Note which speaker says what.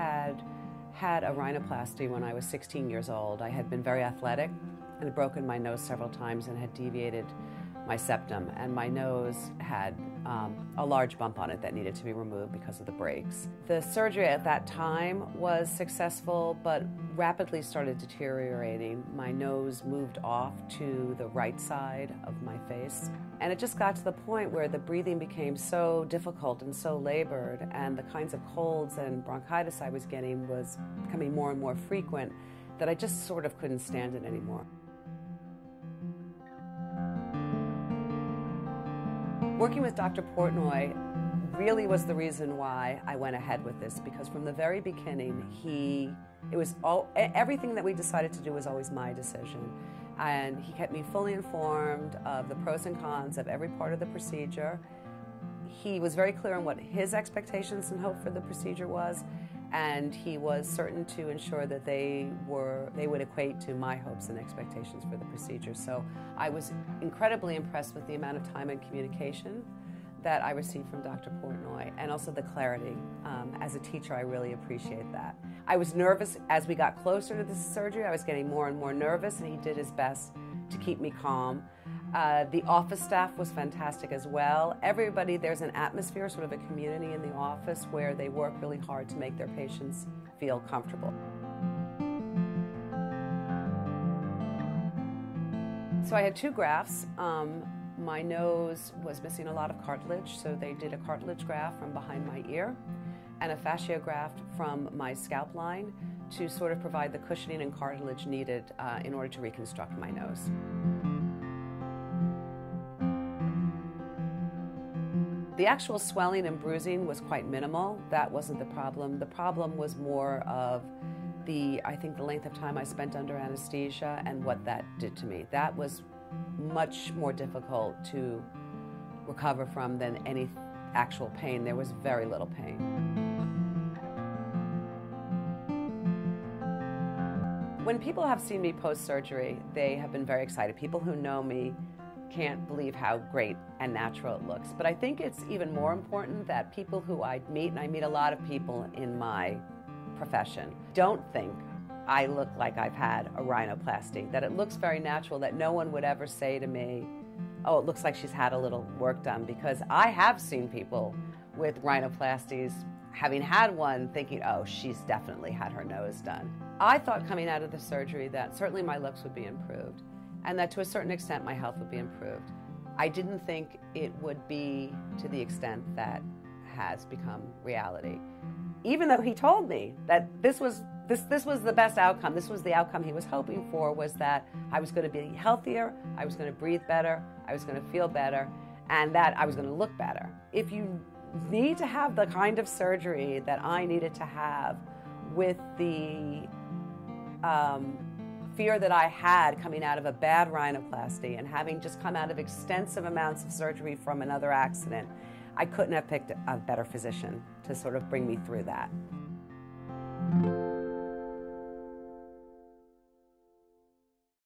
Speaker 1: had had a rhinoplasty when I was 16 years old. I had been very athletic and had broken my nose several times and had deviated my septum, and my nose had a large bump on it that needed to be removed because of the breaks. The surgery at that time was successful, but rapidly started deteriorating. My nose moved off to the right side of my face, and it just got to the point where the breathing became so difficult and so labored, and the kinds of colds and bronchitis I was getting was becoming more and more frequent, that I just sort of couldn't stand it anymore. Working with Dr. Portnoy really was the reason why I went ahead with this, because from the very beginning, everything that we decided to do was always my decision. And he kept me fully informed of the pros and cons of every part of the procedure. He was very clear on what his expectations and hope for the procedure was, and he was certain to ensure that they would equate to my hopes and expectations for the procedure. So I was incredibly impressed with the amount of time and communication that I received from Dr. Portnoy, and also the clarity. As a teacher, I really appreciate that. I was nervous as we got closer to this surgery. I was getting more and more nervous, and he did his best to keep me calm. The office staff was fantastic as well. Everybody, there's an atmosphere, sort of a community in the office where they work really hard to make their patients feel comfortable. So I had 2 grafts. My nose was missing a lot of cartilage, so they did a cartilage graft from behind my ear and a fascia graft from my scalp line to sort of provide the cushioning and cartilage needed in order to reconstruct my nose. The actual swelling and bruising was quite minimal. That wasn't the problem. The problem was more of I think the length of time I spent under anesthesia and what that did to me. That was much more difficult to recover from than any actual pain. There was very little pain. When people have seen me post-surgery, they have been very excited. People who know me can't believe how great and natural it looks. But I think it's even more important that people who I meet, and I meet a lot of people in my profession, don't think I look like I've had a rhinoplasty, that it looks very natural, that no one would ever say to me, oh, it looks like she's had a little work done, because I have seen people with rhinoplasties having had one thinking, oh, she's definitely had her nose done. I thought coming out of the surgery that certainly my looks would be improved, and that to a certain extent my health would be improved. I didn't think it would be to the extent that has become reality. Even though he told me that this was the best outcome, this was the outcome he was hoping for, was that I was going to be healthier, I was going to breathe better, I was going to feel better, and that I was going to look better. If you need to have the kind of surgery that I needed to have with the fear that I had coming out of a bad rhinoplasty and having just come out of extensive amounts of surgery from another accident, I couldn't have picked a better physician to sort of bring me through that.